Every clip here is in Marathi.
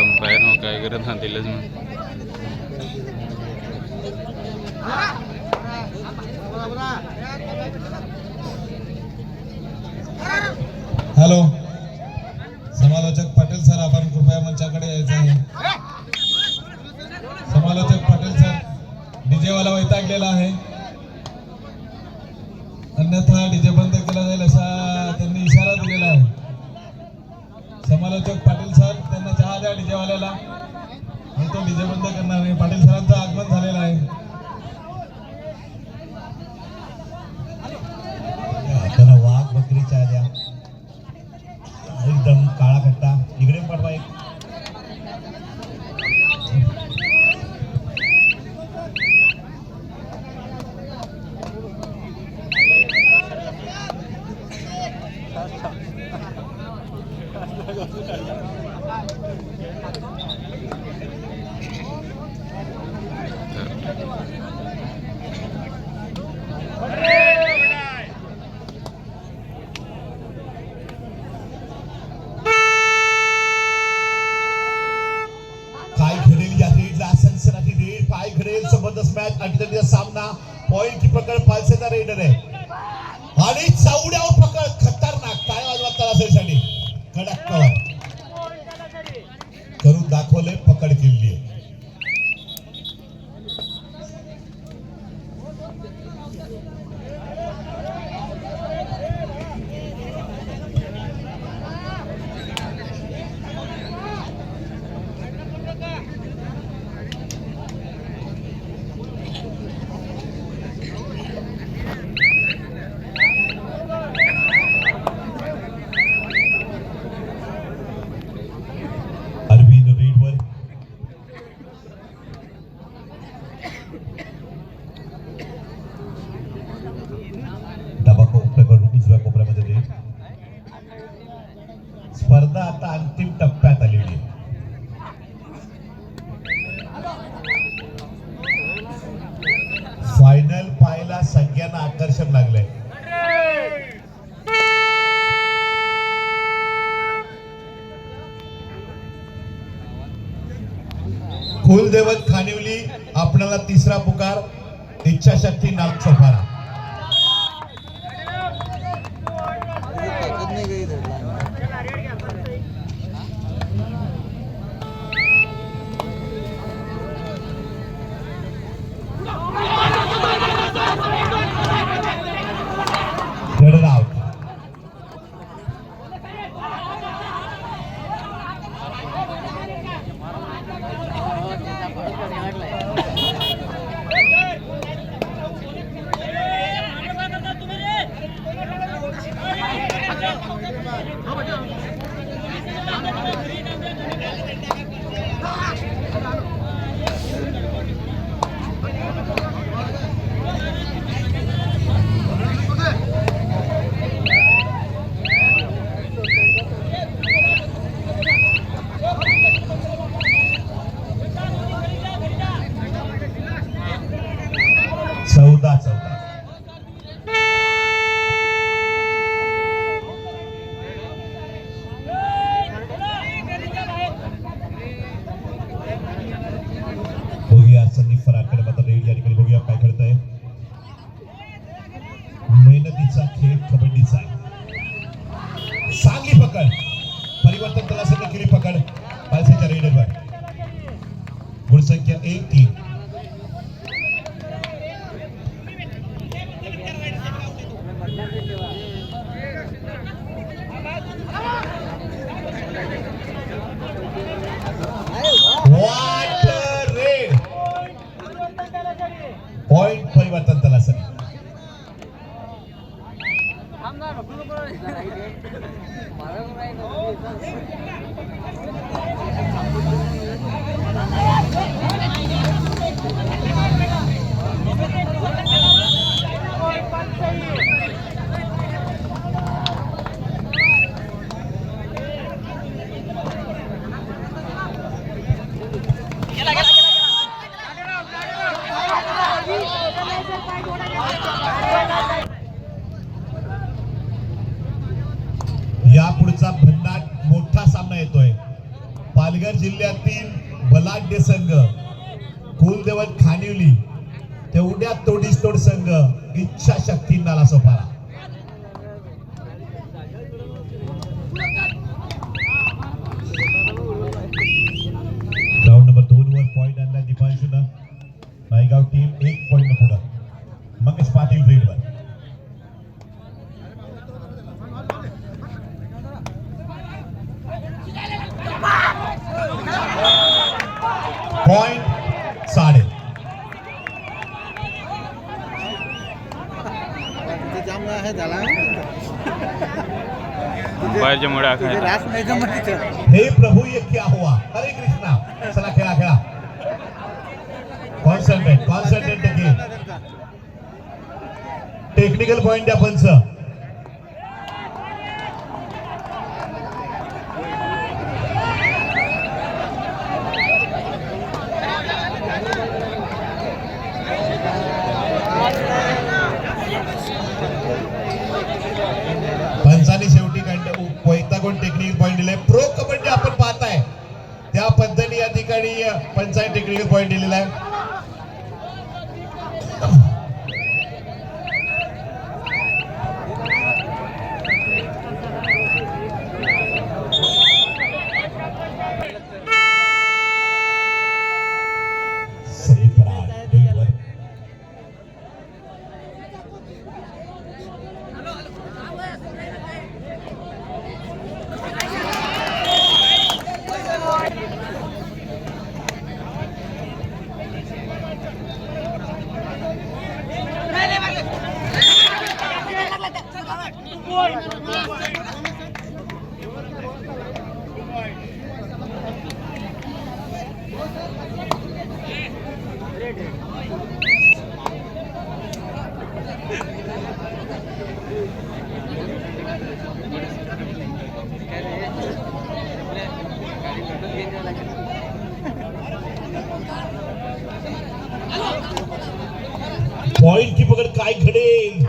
अंपायर हो काय करत ना दिलंच मग. हॅलो, समालोचक पाटील सर, आपण कृपया मंचाकडे यायचं आहे. समालोचक पाटील सर, डीजे वाला वैतागलेला आहे, अन्यथा डीजे बंद केला जाईल असा त्यांनी इशारा दिलेला आहे. समालोचक पाटील सर, त्यांना चहा द्या डीजे वाल्याला, मी तो डीजे बंद करणार नाही. पाटील सरांचं आगमन झालेलं आहे. त्याला वाघ बकरी चहा द्या, एकदम काळा खट्टा. इकडे पाठवा एक. जबरदस्त मॅच, अंतिम सामना. पॉइंट की पकड पालसेचा रेडर आहे आणि चौड्यावर पकड खतरनाक. काय वाजवा तलासरीसाठी कडक कव्हर करून दाखवले, पकड केली. स्पर्धा आता अंतिम टप्प्यात आलेली आहे. फायनल पाहायला सगळ्यांना आकर्षण लागलंय. कुलदैवत खानिवली, आपणाला तिसरा पुकार. इच्छाशक्ती नागचोपारा. मेहनतीचा खेळ कबड्डीचा आहे. चांगली पकड, परिवर्तन तलासाठी केली पकड पालसेच्या रेडरवर. गुणसंख्या 1-3. पॉइंट परिवर्तन तलासाठी. या पुढचा भन्नाट मोठा सामना येतोय. पालघर जिल्ह्यातील बलाढ्य संघ कुलदेवत खानिवली तेवढ्या तोडीसतोड संघ इच्छाशक्ती नालासोपारा. ग्राउंड नंबर 2 वर पॉइंट आणला दीपांशुनं. नायगाव टीम 1 पॉइंट पुढे. मंगेश पाटील रीडवर. पॉइंट 7.5. बाहेरच्या मुळे आखायला हे प्रभू ये क्या हुआ. हरे कृष्णा. चला खेळा खेळा. Concentrate concentrate game. Technical point द्या पंच. पंचाने शेवटी वैतागून टेक्निकल पॉइंट दिले. प्रो कबड्डी आपण पाहताय त्या पद्धतीने या ठिकाणी पंचाने टेक्निकल पॉइंट दिलेला आहे. पॉइंट की पकड काय घडेल.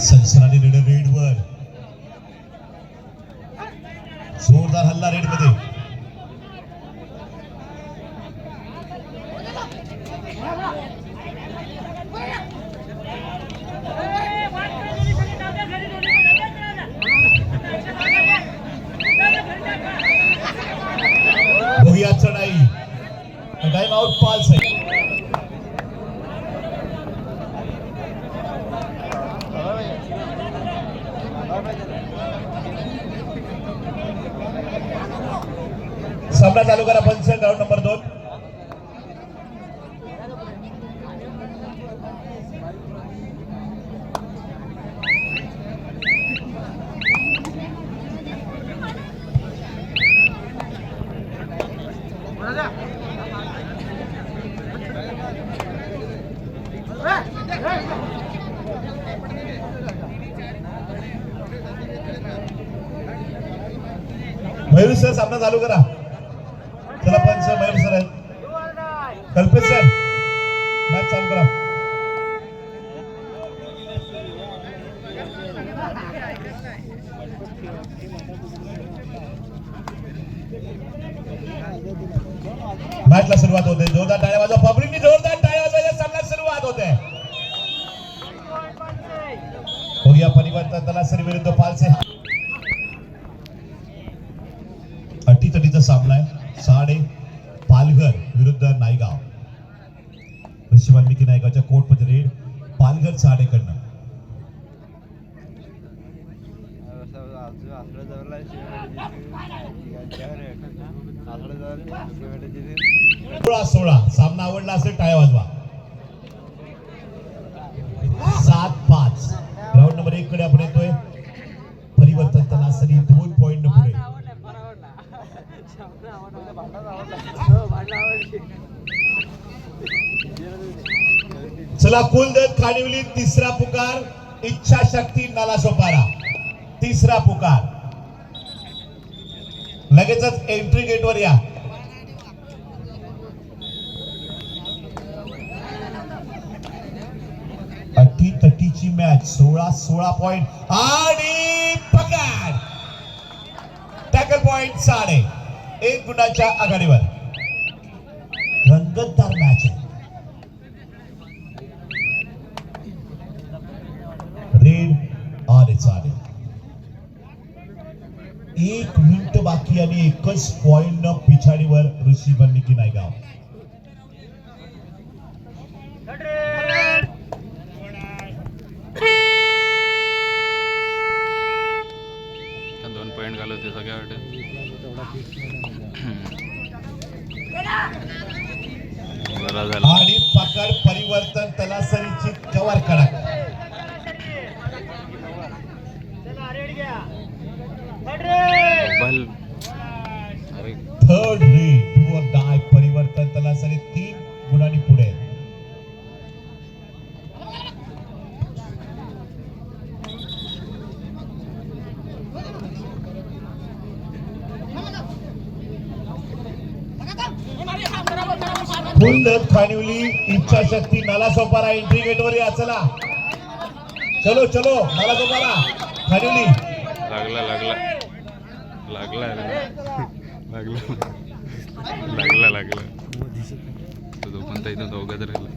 सनसनाटी रेड वर. जोरदार हल्ला रेड मध्ये. भुया चढाई. टाइम आउट पाल साहेब. सामना चालू करा पंच. Ground number 2. मयूर सर सामना चालू करा. चला पंच. मयूर सर आहेत. कल्पेश सर मॅच चालू करा. मॅचला सुरुवात होते. जोरदार टाळ्या वाजवा. पब्लिकनी जोरदार टाळ्या वाजवायच्या. सामना सुरुवात होते. भुया परिवर्तन तलासरी विरुद्ध पालसे. अटीतटीचा सामना आहे. साडे पालघर विरुद्ध नायगाव. ऋषी वाल्मिकी नायगावच्या कोर्टमध्ये रेड. पालघर साडेकडनं. सोळा. सामना आवडला असेल टाळ्या वाजवा. 7-5. ग्राउंड नंबर 1 कडे आपण येतोय. परिवर्तन तलासरी 2 पॉइंट पुढे. चला कुलदेव खानिवली तिसरा पुकार. इच्छाशक्ती नालासोपारा तिसरा पुकार. लगेचच एंट्री गेटवर या. अटी तटीची मॅच 16 पॉइंट आणि पकड. टॅकल पॉइंट 1.5 गुणाच्या आघाडीवर. रंगतदार मॅच आहे. रेड ऑरेंज आले. 1 मिनिट बाकी आणि एकच पॉइंट न पिछाडीवर ऋषी बल्लिकी नायगाव. पॉइंट घालवते सगळ्या वाटत. बरा झाला. आणि पकड परिवर्तन तलासरीची कव्हर कडक. थर्ड रेड डू और डाय परिवर्तन तलासरी 3 गुणांनी पुढे. फुल खानिवली इच्छाशक्ती नालासोपारा एंट्री गेटवर या. चला चलो चलो नालासोपारा खानिवली. लागला लागला लागला लागला लागला तो पण इथं दोघंच राहिला.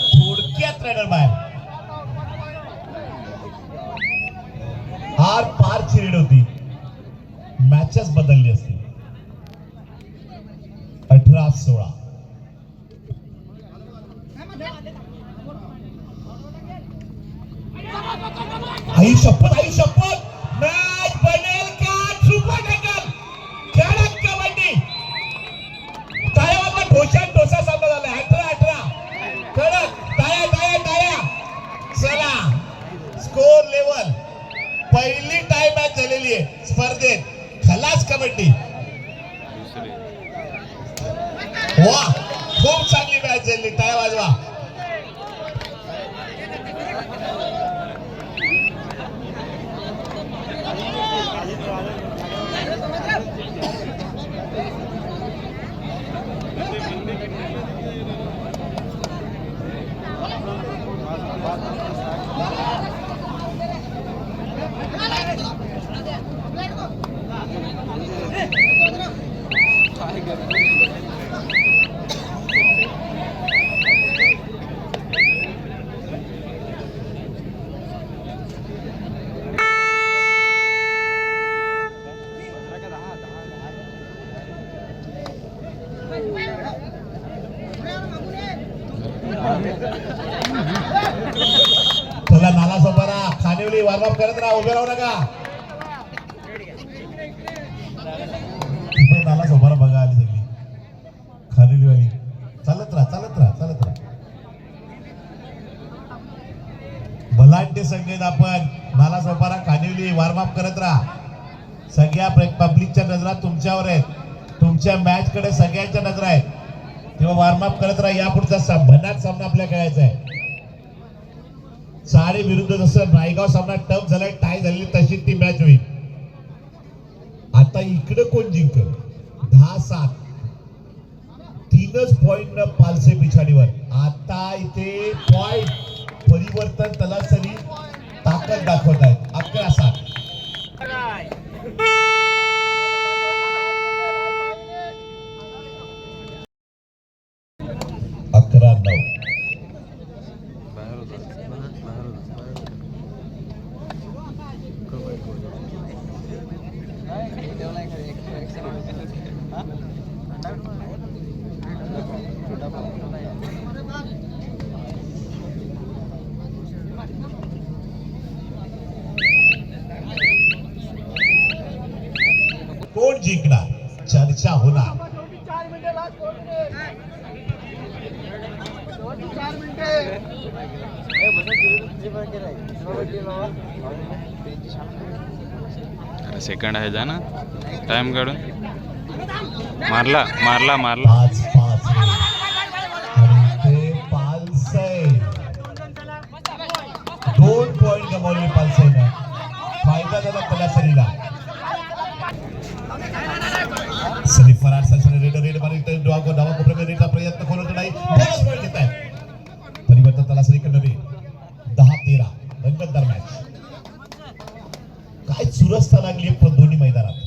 थोडक्यात रायडर बाहेर. आर पारची रेड होती. मॅचेस बदलली असती. 18-16. आई शपथ मॅच बनेल का? सुपर टॅकल कडक कबड्डी. टाळ्यावर ठोसा सामना झाला. 18-18 कडक. टाळ्या. चला स्कोर लेवल. पहिली टाइम मॅच झालेली आहे स्पर्धेत. खलास कबड्डी. वा खूप चांगली मॅच झाली. टाळ्या वाजवा. चला नालासोपारा खानिवली वॉर्मअप करत राहा. उभे राहू नका. नालासोपारा बघा आली सगळी खानिवली वाली. चालत राहा. भलांटे संकेत आपण. नालासोपारा खानिवली वॉर्मअप करत राहा. सगळ्या पब्लिकच्या नजरा तुमच्यावर आहेत. तुमच्या मॅच कडे सगळ्यांच्या नजरा आहेत. तेव्हा वॉर्मअप करत राहा. यापुढचा भन्नाट सामना आपल्या खेळायचा आहे. साडे विरुद्ध जसं नायगाव सामना टफ झालाय, टाय झालेली तशी ती मॅच होईल. आता इकडे कोण जिंकल? 10-7 3च पॉइंट न पालसे पिछाडीवर. आता इथे पॉइंट परिवर्तन तलासरी ताकद दाखवत आहेत. 11-7. 11-9. कोण जिंकणार? चर्चा होणार. सेकंड आहे जा ना टाइम काढून. मारला मारला मारला 5-5 आणि ते पालसै 2 पॉइंट गमावले पालसैनं. फायदा झाला तलासरीला. सनी फरार सलसने रेड मारी डावा कोपऱ्यामध्ये रेडचा प्रयत्न कोणता नाही. बोनस पॉइंट घेत आहे. परिवर्तन तलासरीकडनं रे 10-13 रंगतदार मॅच. काय चुरस्ता लागली दोन्ही मैदानात.